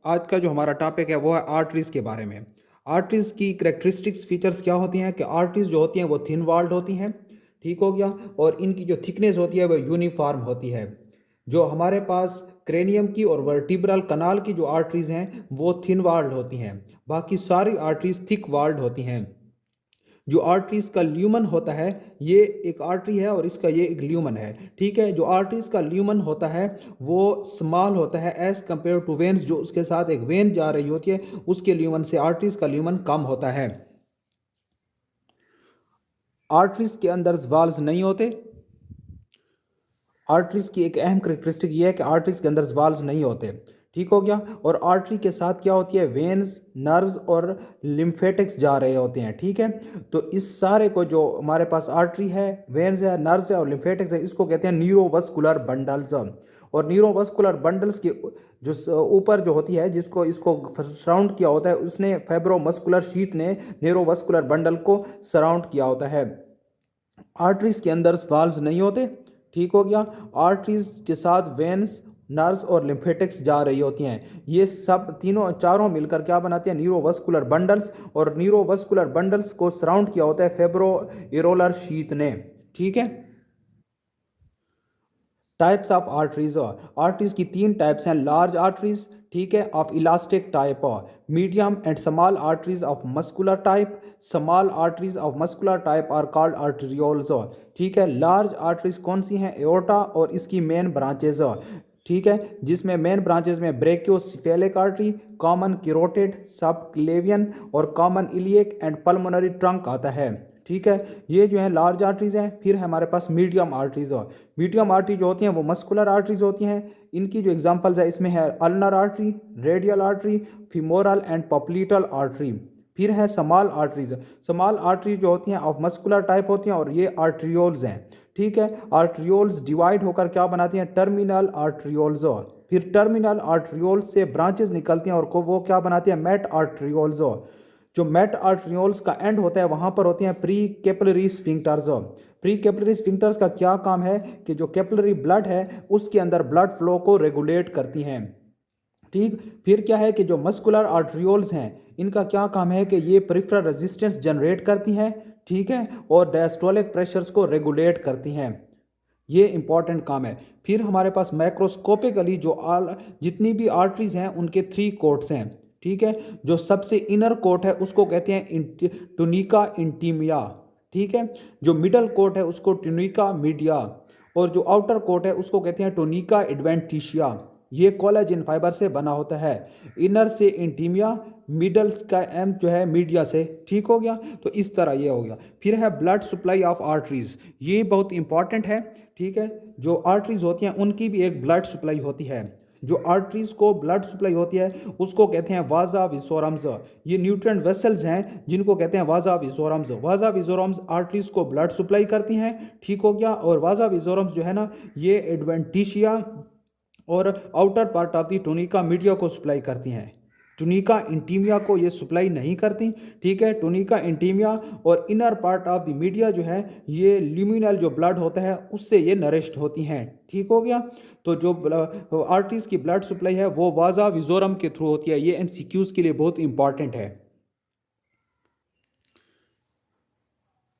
आज का जो हमारा टॉपिक है वो है आर्टरीज के बारे में। आर्टरीज की करेक्टरिस्टिक्स फीचर्स क्या होती हैं कि आर्टरीज जो होती हैं वो थिन वॉल्ड होती हैं, ठीक हो गया। और इनकी जो थिकनेस होती है वो यूनिफॉर्म होती है। जो हमारे पास क्रेनियम की और वर्टिब्रल कनाल की जो आर्टरीज हैं वो थिन वॉल्ड होती हैं, बाकी सारी आर्टरीज थिक वॉल्ड होती हैं। जो आर्टरीज का ल्यूमन होता है, ये एक आर्टरी है और इसका ये एक ल्यूमन है, ठीक है। जो आर्टरीज का ल्यूमन होता है वो स्मॉल होता है एज कंपेयर टू वेन्स, जो उसके साथ एक वेन जा रही होती है उसके ल्यूमन से आर्टरीज का ल्यूमन कम होता है। आर्टरीज के अंदर वाल्व्स नहीं होते। आर्टरीज की एक अहम करेक्टरिस्टिक ये है कि आर्टरीज के अंदर वाल्व्स नहीं होते, ठीक हो गया। और आर्टरी के साथ क्या होती है, वेन्स, नर्व्स और लिम्फेटिक्स जा रहे होते हैं, ठीक है। तो इस सारे को जो हमारे पास आर्टरी है, वेन्स है, नर्व्स है और लिम्फेटिक्स है, इसको कहते हैं न्यूरोवस्कुलर बंडल्स। और न्यूरोवस्कुलर बंडल्स के जो ऊपर जो होती है, जिसको इसको सराउंड किया होता है, उसने फाइब्रोमस्कुलर शीट ने न्यूरोवस्कुलर बंडल को सराउंड किया होता है। आर्टरीज के अंदर वाल्व्स नहीं होते, ठीक हो गया। आर्टरीज के साथ वेन्स, नर्व्स और लिम्फेटिक्स जा रही होती हैं। ये सब तीनों चारों मिलकर क्या बनाते हैं, न्यूरोवस्कुलर बंडल्स। और न्यूरोवस्कुलर बंडल्स को सराउंड किया होता है फेब्रो इरोलर शीथ ने, ठीक है। टाइप्स ऑफ आर्टरीज, आर्टरीज की तीन टाइप्स हैं। लार्ज आर्टरीज, ठीक है, of elastic type, medium and small arteries of muscular type. Small arteries of muscular type are called arterioles, ठीक है। लार्ज आर्टरीज कौन सी हैं, एओर्टा और इसकी मेन ब्रांचेज, ठीक है, जिसमें मेन ब्रांचेज में ब्रेकियोसेफेलिक आर्टरी, कॉमन कैरोटिड, सब क्लेवियन और common iliac and pulmonary trunk आता है, ठीक है। ये जो है लार्ज आर्टरीज हैं। फिर है हमारे पास मीडियम आर्टरीज, और मीडियम आर्टरी जो होती हैं वो मस्कुलर आर्टरीज होती हैं। इनकी जो एग्जांपल्स है इसमें है ulnar artery, radial artery, femoral and popliteal artery. फिर है स्मॉल आर्टरीज। स्मॉल आर्टरी जो होती हैं ऑफ मस्कुलर टाइप होती हैं और ये आर्ट्रियोल्स हैं, ठीक है। आर्ट्रियोल्स डिवाइड होकर क्या बनाती हैं, टर्मिनल आर्ट्रियोल्स। फिर टर्मिनल आर्ट्रियोल्स से ब्रांचेस निकलती हैं और वो क्या बनाती हैं, मेट आर्ट्रियोल्स। जो मेट आर्ट्रियोल्स का एंड होता है वहां पर होती हैं pre capillary sphincters. Pre capillary sphincters का क्या काम है कि जो कैपिलरी ब्लड है उसके अंदर ब्लड फ्लो को रेगुलेट करती हैं, ठीक। फिर क्या है कि जो मस्कुलर आर्ट्रियोल्स हैं इनका क्या काम है कि ये पेरिफेरल रेजिस्टेंस जनरेट करती हैं, ठीक है, और डायस्टोलिक प्रेशर्स को रेगुलेट करती हैं। ये इंपॉर्टेंट काम है। फिर हमारे पास मैक्रोस्कोपिकली जो जितनी भी आर्टरीज हैं उनके थ्री कोट्स हैं, ठीक है। जो सबसे इनर कोट है उसको कहते हैं टुनिका इंटीमिया, ठीक है। जो मिडल कोट है उसको टुनिका मीडिया, और जो आउटर कोट है उसको कहते हैं टोनिका एडवेंटिशिया। ये कोलेजन फाइबर से बना होता है। इनर से इंटीमिया, मिडल का एम जो है मीडिया से, ठीक हो गया। तो इस तरह ये हो गया। फिर है ब्लड सप्लाई ऑफ आर्टरीज, ये बहुत इंपॉर्टेंट है, ठीक है। जो आर्टरीज होती हैं उनकी भी एक ब्लड सप्लाई होती है। जो आर्टरीज को ब्लड सप्लाई होती है उसको कहते हैं वाजा विसोरम्स। ये न्यूट्रिएंट वेसल्स हैं जिनको कहते हैं वाजा विसोरम्स। वाजा विसोरम्स आर्टरीज को ब्लड सप्लाई करती हैं, ठीक हो गया। और वाजा विसोरम्स जो है ना, ये एडवेंटिशिया और outer part of the tunica media को सप्लाई करती हैं। टुनिका इंटीमिया को ये सप्लाई नहीं करती, ठीक है। टुनिका इंटीमिया और inner part of the media जो है ये ल्यूमिनल जो ब्लड होता है उससे ये नरिश्ड होती हैं, ठीक हो गया। तो जो आर्टरीज की ब्लड सप्लाई है वो वाजा विजोरम के थ्रू होती है। ये एमसीक्यूज के लिए बहुत इंपॉर्टेंट है।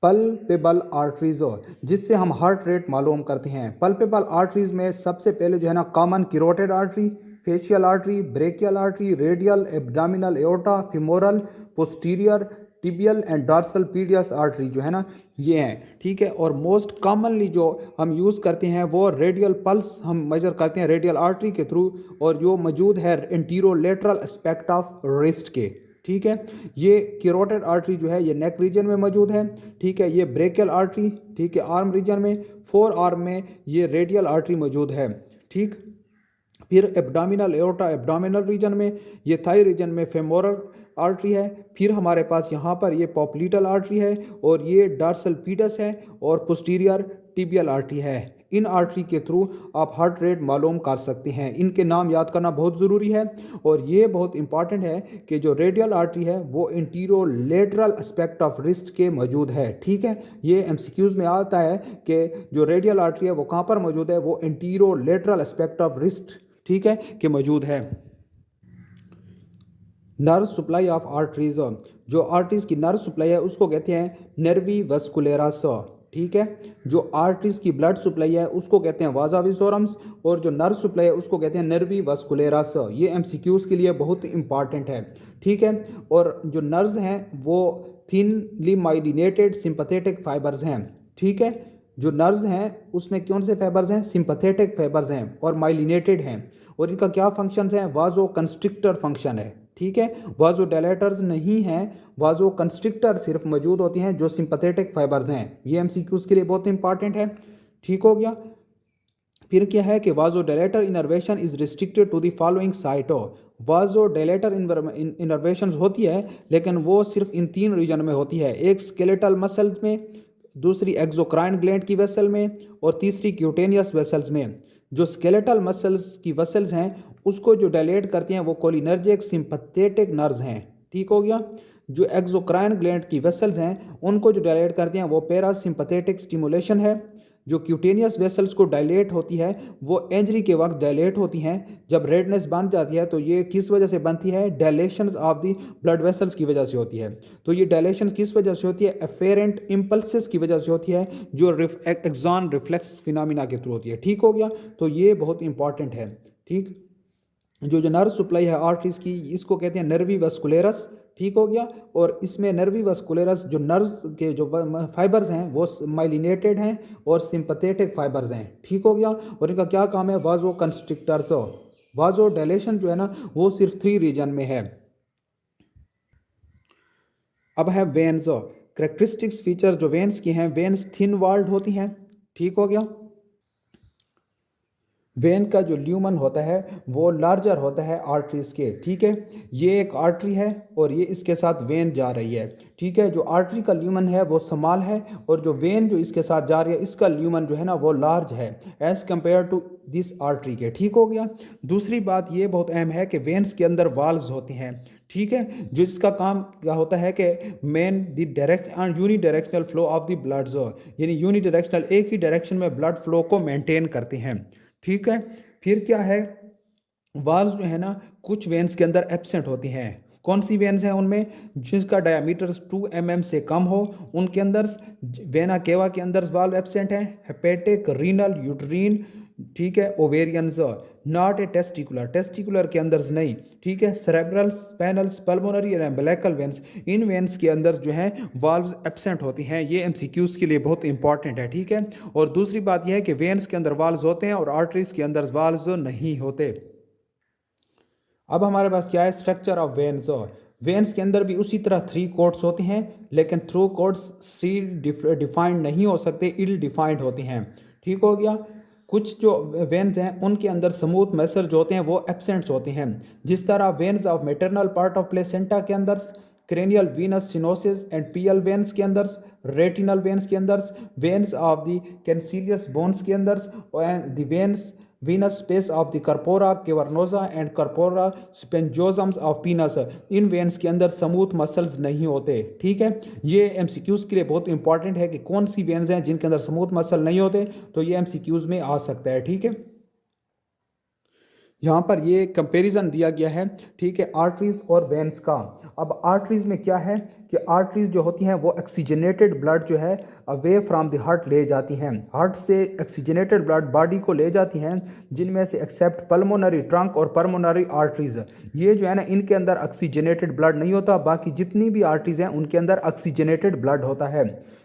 पल्पेबल आर्टरीज, जिससे हम हार्ट रेट मालूम करते हैं। पल्पेबल आर्टरीज में सबसे पहले जो है ना common carotid artery, facial artery, brachial artery, radial, abdominal aorta, femoral, posterior, tibial and dorsal pedis artery जो है ना ये हैं, ठीक है। और मोस्ट कॉमनली जो हम यूज़ करते हैं वो रेडियल पल्स हम मेजर करते हैं रेडियल आर्टरी के थ्रू, और जो मौजूद है एंटीरोलेटरल एस्पेक्ट ऑफ रिस्ट के, ठीक है। ये कैरोटिड आर्टरी जो है ये नेक रीजन में मौजूद है, ठीक है। ये ब्रेकियल आर्टरी, ठीक है, आर्म रीजन में। फोर आर्म में ये रेडियल आर्टरी मौजूद है, ठीक। फिर एब्डामिनल एओर्टा एब्डामिनल रीजन में, ये थाई रीजन में फेमोरल आर्टरी है। फिर हमारे पास यहाँ पर ये पॉप्लिटल आर्टरी है, और ये डार्सल पीडस है, और पोस्टीरियर टिबियल आर्टरी है। इन आर्टरी के थ्रू आप हार्ट रेट मालूम कर सकते हैं। इनके नाम याद करना बहुत ज़रूरी है। और ये बहुत इंपॉर्टेंट है कि जो रेडियल आर्टरी है वो इंटीरोलेटरल एस्पेक्ट ऑफ रिस्ट के मौजूद है, ठीक है। ये एमसीक्यूज में आता है कि जो रेडियल आर्टरी है वो कहाँ पर मौजूद है, वो इंटीरोलेटरल एस्पेक्ट ऑफ रिस्ट, ठीक है, कि मौजूद है। नर्व सप्लाई ऑफ आर्टरीज, जो आर्टरीज की नर्व सप्लाई है उसको कहते हैं नर्वी वस्कुलेरस। ठीक है, जो आर्टरीज की ब्लड सप्लाई है उसको कहते हैं वाजा विसोरम्स, और जो नर्व सप्लाई है उसको कहते हैं नर्वी वस्कुलेरस। ये एमसीक्यूज के लिए बहुत इंपॉर्टेंट है। ठीक है, और जो नर्व्स हैं वो थिनली माइलिनेटेड सिंपथेटिक फाइबर्स हैं। ठीक है, जो नर्व्स हैं उसमें कौन से फाइबर्स हैं, सिंपथेटिक फाइबर्स हैं और माइलिनेटेड हैं, और इनका क्या फंक्शंस हैं, वाजो कंस्ट्रिक्टर फंक्शन है। ठीक है, वाजो डायलेटर्स नहीं हैं, वाजो कंस्ट्रिक्टर सिर्फ मौजूद होती हैं जो सिंपथेटिक फाइबर्स हैं। ये एमसीक्यूज के लिए बहुत इंपॉर्टेंट है। ठीक हो गया। फिर क्या है कि vasodilator innervation is restricted to the following site. Vasodilator innervation होती है लेकिन वो सिर्फ इन 3 रीजन में होती है, एक स्केलेटल मसल्स में, दूसरी एक्सोक्राइन ग्लैंड की वेसल में, और तीसरी क्यूटेनियस वेसल्स में। जो स्केलेटल मसल्स की वेसल्स हैं उसको जो डायलेट करती हैं वो कोलिनर्जिक सिंपथेटिक नर्व्स हैं। ठीक हो गया। जो एक्सोक्राइन ग्लैंड की वेसल्स हैं उनको जो डायलेट करती हैं वो पैरासिम्पथेटिक स्टिमुलेशन है। जो क्यूटेनियस वेसल्स को डायलेट होती है वो इंजरी के वक्त डायलेट होती हैं। जब रेडनेस बन जाती है तो ये किस वजह से बनती है, dilation of the blood vessels की वजह से होती है। तो ये डायलेशन किस वजह से होती है, एफेरेंट इम्पल्सेस की वजह से होती है, जो एक्सॉन रिफ्लेक्स फिनोमिना के थ्रू होती है। ठीक हो गया, तो ये बहुत इंपॉर्टेंट है। ठीक, जो नर्व सप्लाई है आर्टरीज की इसको कहते हैं नर्वी वस्कुलेरस। ठीक हो गया, और इसमें नर्वी वस्कुलेरस जो नर्व्स के जो फाइबर्स हैं वो माइलिनेटेड हैं और सिंपथेटिक फाइबर्स हैं। ठीक हो गया, और इनका क्या काम है, वाजो कंस्ट्रिक्टर्स। वाजो डायलेशन जो है ना वो सिर्फ 3 रीजन में है। अब है वेन्स। करेक्टरिस्टिक्स फीचर जो वेन्स की हैं, वेन्स थिन वॉल्ड होती हैं। ठीक हो गया। वेन का जो ल्यूमन होता है वो लार्जर होता है आर्टरीज के। ठीक है, ये एक आर्टरी है और ये इसके साथ वेन जा रही है। ठीक है, जो आर्टरी का ल्यूमन है वो स्मॉल है, और जो वेन जो इसके साथ जा रही है इसका ल्यूमन जो है ना वो लार्ज है as compare to this artery के। ठीक हो गया। दूसरी बात ये बहुत अहम है कि वेन्स के अंदर वाल्व्स होती हैं। ठीक है, जो इसका काम क्या होता है कि main the direct unidirectional flow of the blood, यानी यूनी डायरेक्शनल एक ही डायरेक्शन में ब्लड फ्लो को मेंटेन करते हैं। ठीक है, फिर क्या है, वाल्व्स जो है ना कुछ वेन्स के अंदर एब्सेंट होती हैं। कौन सी वेन्स हैं उनमें, जिसका डायमीटर 2 mm से कम हो उनके अंदर वेना केवा के अंदर वाल्व एब्सेंट है, हेपेटिक, रीनल, यूट्रीन, ठीक है, ओवेरियंस, नॉट ए टेस्टिकुलर, टेस्टिकुलर के अंदर नहीं। ठीक है, सेरेब्रल, स्पाइनल्स, पल्मोनरी और एम्बेलिकल वेन्स, इन वेन्स के अंदर जो है वाल्व्स एब्सेंट होती हैं। ये एमसीक्यूज के लिए बहुत इंपॉर्टेंट है। ठीक है, और दूसरी बात यह है कि वेन्स के अंदर वाल्व्स होते हैं और आर्टरीज के अंदर वाल्व्स नहीं होते। अब हमारे पास क्या है, स्ट्रक्चर ऑफ वेन्स। वेन्स के अंदर भी उसी तरह 3 कोड्स होते हैं लेकिन थ्रू कोड्स सी डिफाइंड नहीं हो सकते, इल डिफाइंड होते हैं। ठीक हो गया। कुछ जो वेन्स हैं उनके अंदर स्मूथ मसल जो होते हैं वो एब्सेंट्स होते हैं, जिस तरह veins of maternal part of placenta के अंदर, cranial venous sinuses and pial veins के अंदर, रेटिनल वेन्स के अंदर, veins of the cancellous bones के अंदर, and the veins venous space of the corpora cavernosa and corpora spongiosa of penis, in veins के अंदर स्मूथ मसल्स नहीं होते। ठीक है, ये एमसीक्यूज के लिए बहुत इंपॉर्टेंट है कि कौन सी वेन्स हैं जिनके अंदर स्मूथ मसल नहीं होते, तो ये एमसीक्यूज में आ सकता है। ठीक है, यहाँ पर ये कंपैरिजन दिया गया है। ठीक है, आर्टरीज और वेन्स का। अब आर्टरीज में क्या है कि आर्टरीज जो होती हैं वो ऑक्सीजनेटेड ब्लड जो है अवे फ्रॉम द हार्ट ले जाती हैं, हार्ट से ऑक्सीजनेटेड ब्लड बॉडी को ले जाती हैं, जिनमें से एक्सेप्ट पल्मोनरी ट्रंक और पल्मोनरी आर्टरीज, ये जो है ना इनके अंदर ऑक्सीजनेटेड ब्लड नहीं होता। बाकी जितनी भी आर्टरीज हैं उनके अंदर ऑक्सीजनेटेड ब्लड होता है।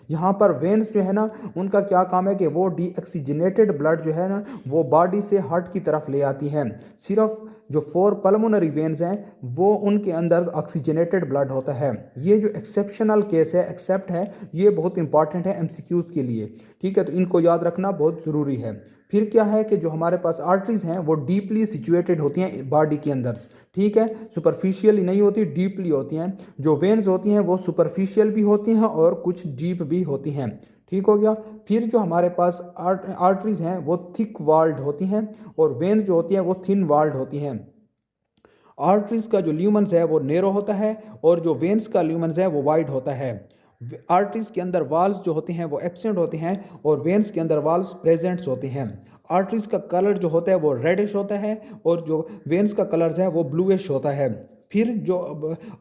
यहाँ पर वेन्स जो है ना उनका क्या काम है कि वो डीऑक्सीजनेटेड ब्लड जो है ना वो बॉडी से हार्ट की तरफ ले आती हैं। सिर्फ जो 4 पल्मोनरी वेन्स हैं वो उनके अंदर ऑक्सीजनेटेड ब्लड होता है। ये जो एक्सेप्शनल केस है, एक्सेप्ट है, ये बहुत इंपॉर्टेंट है एमसीक्यूज के लिए। ठीक है, तो इनको याद रखना बहुत ज़रूरी है। फिर क्या है कि जो हमारे पास आर्टरीज हैं वो डीपली सिचुएटेड होती हैं बॉडी के अंदर। ठीक है, सुपरफिशियली नहीं होती, डीपली होती हैं। जो वेन्स होती हैं वो सुपरफिशियल भी होती हैं और कुछ डीप भी होती हैं। ठीक हो गया। फिर जो हमारे पास आर्टरीज हैं वो थिक वाल्ड होती हैं और वेन्स जो होती हैं वो थिन वाल्ड होती हैं। आर्टरीज का जो ल्यूमन्स है वो नेरो होता है और जो वेन्स का ल्यूमन्स है वो वाइड होता है। आर्टरीज के अंदर वाल्व्स जो होते हैं वो एब्सेंट होते हैं और वेन्स के अंदर वाल्व्स प्रेजेंट्स होते हैं। आर्टरीज का कलर जो होता है वो रेडिश होता है और जो वेन्स का कलर है वो ब्लूइश होता है। फिर जो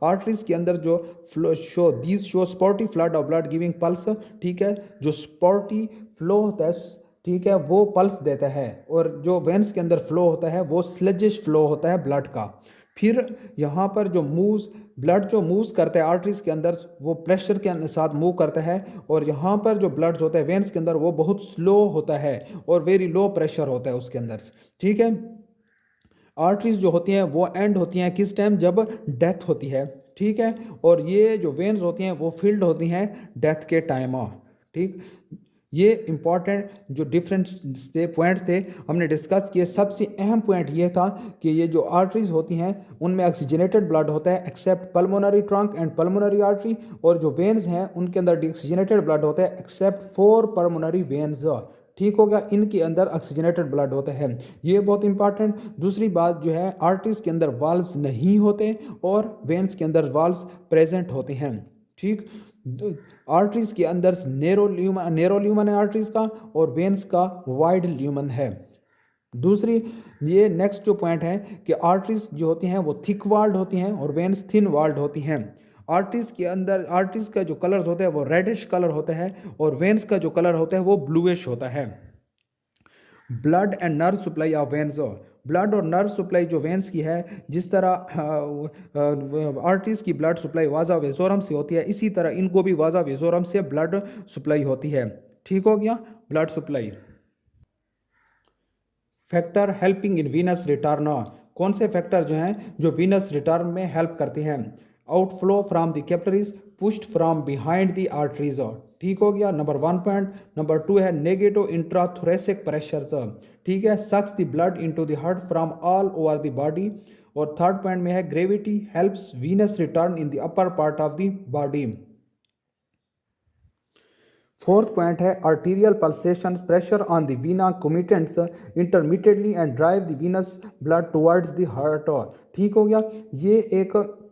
आर्टरीज के अंदर जो flow show spotty flood of blood giving pulse, ठीक है, जो स्पॉटी फ्लो होता है, ठीक है, वो पल्स देता है, और जो वेंस के अंदर फ्लो होता है वो स्लजिश फ्लो होता है ब्लड का। फिर यहाँ पर जो मूव्स ब्लड जो मूव्स करता है आर्टरीज के अंदर वो प्रेशर के साथ मूव करता है, और यहाँ पर जो ब्लड होता है वेंस के अंदर वो बहुत स्लो होता है और वेरी लो प्रेशर होता है उसके अंदर, ठीक है। आर्टरीज जो होती हैं वो एंड होती हैं किस टाइम, जब डेथ होती है, ठीक है, और ये जो वेन्स होती हैं वो फिल्ड होती हैं डेथ के टाइम, ठीक। ये इंपॉर्टेंट जो डिफरेंट थे पॉइंट्स थे हमने डिस्कस किए। सबसे अहम पॉइंट ये था कि ये जो आर्टरीज होती हैं उनमें ऑक्सीजनेटेड ब्लड होता है accept pulmonary trunk and pulmonary artery, और जो वेन्स हैं उनके अंदर डिऑक्सीजनेटेड ब्लड होता है एक्सेप्ट 4 पल्मोनरी वेन्स, ठीक हो गया, इनके अंदर ऑक्सीजनेटेड ब्लड होता है, ये बहुत इंपॉर्टेंट। दूसरी बात जो है आर्टरीज के अंदर वाल्व्स नहीं होते और वेन्स के अंदर वाल्व्स प्रेजेंट होते हैं, ठीक। आर्टरीज के अंदर नैरो ल्यूमन है आर्टरीज का, और वेन्स का वाइड ल्यूमन है। दूसरी ये नेक्स्ट जो पॉइंट है कि आर्टरीज जो होती हैं वो थिक वाल्ड होती हैं और वेन्स थिन वाल्ड होती हैं। आर्टरीज के अंदर आर्टरीज का जो कलर होता है वो रेडिश कलर होता है, और वेन्स का जो कलर होता है वो ब्लूइश होता है। Blood and nerve supply of veins, blood और नर्व सप्लाई जो वेन्स की है, जिस तरह आर्टरीज की ब्लड सप्लाई वाजा वेजोरम से होती है, इसी तरह इनको भी वाजा वेजोरम से ब्लड सप्लाई होती है, ठीक हो गया। Blood supply factor helping in venous return, कौन से फैक्टर जो हैं जो वीनस रिटर्न में हेल्प करते हैं, outflow from the capillaries pushed from behind the arteries, ठीक हो गया, नंबर 1 पॉइंट। नंबर 2 है नेगेटिव इंट्राथोरेसिक प्रेशर, ठीक है, sucks the blood into the heart from all over the body, और थर्ड पॉइंट में है gravity helps venous return in the upper part of the body. Fourth point है arterial pulsation pressure on the vena comitantes intermediately and drive the venous blood towards the heart, ठीक हो गया। ये एक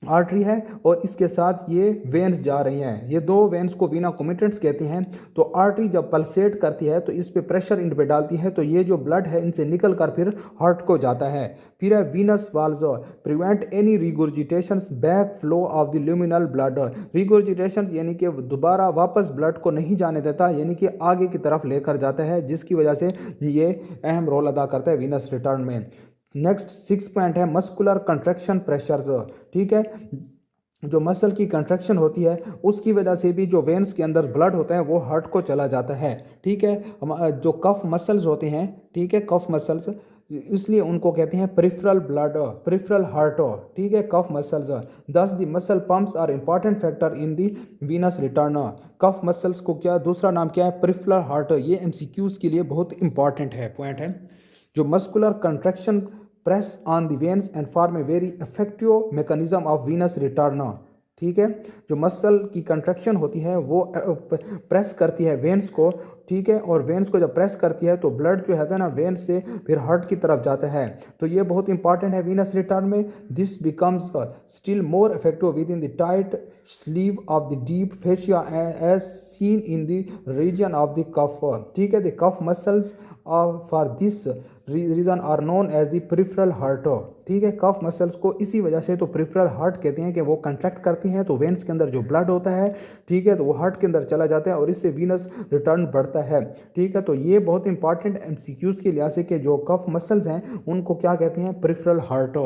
artery है और इसके साथ ये वेन्स जा रही हैं, ये दो वेन्स को वीना कमिटेंट्स कहते हैं। तो आर्टरी जब पल्सेट करती है तो इस पे प्रेशर इन पे डालती है, तो ये जो ब्लड है इनसे निकल कर फिर हार्ट को जाता है। फिर है venous valves prevent any regurgitation back flow of the luminal blood, regurgitation यानी कि दोबारा वापस ब्लड को नहीं जाने देता, यानी कि आगे की तरफ लेकर जाता है, जिसकी वजह से ये अहम रोल अदा करता है वीनस रिटर्न में। नेक्स्ट 6 पॉइंट है मस्कुलर कंट्रैक्शन प्रेशर्स, ठीक है, जो मसल की कंट्रैक्शन होती है उसकी वजह से भी जो वेन्स के अंदर ब्लड होता है वो हार्ट को चला जाता है, ठीक है। जो कफ मसल्स होते हैं, ठीक है, कफ मसल्स, इसलिए उनको कहते हैं प्रिफरल ब्लड प्रिफरल हार्ट, ठीक है, calf muscles. Thus the muscle pumps are important factor in the venous return, calf muscles को क्या दूसरा नाम क्या है, प्रिफरल हार्ट, ये एमसीक्यूज के लिए बहुत इंपॉर्टेंट है पॉइंट है। जो muscular contraction press on the veins and form a very effective mechanism of venous return, ठीक है, जो मसल की कंट्रैक्शन होती है वो प्रेस करती है वेन्स को, ठीक है, और वेन्स को जब प्रेस करती है तो ब्लड जो है ना वेन्स से फिर हार्ट की तरफ जाता है, तो ये बहुत इंपॉर्टेंट है वीनस रिटर्न में। This becomes still more effective within the tight sleeve of the deep fascia as seen in the region of the calf, ठीक है, the calf muscles for this region are known as the peripheral heart, ठीक है, calf muscles को इसी वजह से तो प्रिफरल heart कहते हैं कि वो कंट्रैक्ट करती हैं तो वेन्स के अंदर जो ब्लड होता है, ठीक है, तो वो हार्ट के अंदर चला जाता है और इससे वीनस रिटर्न बढ़ता है, ठीक है। तो ये बहुत इंपॉर्टेंट एमसीक्यूज के लिहाज से कि जो कफ मसल्स हैं उनको क्या कहते हैं, प्रिफरल हार्ट।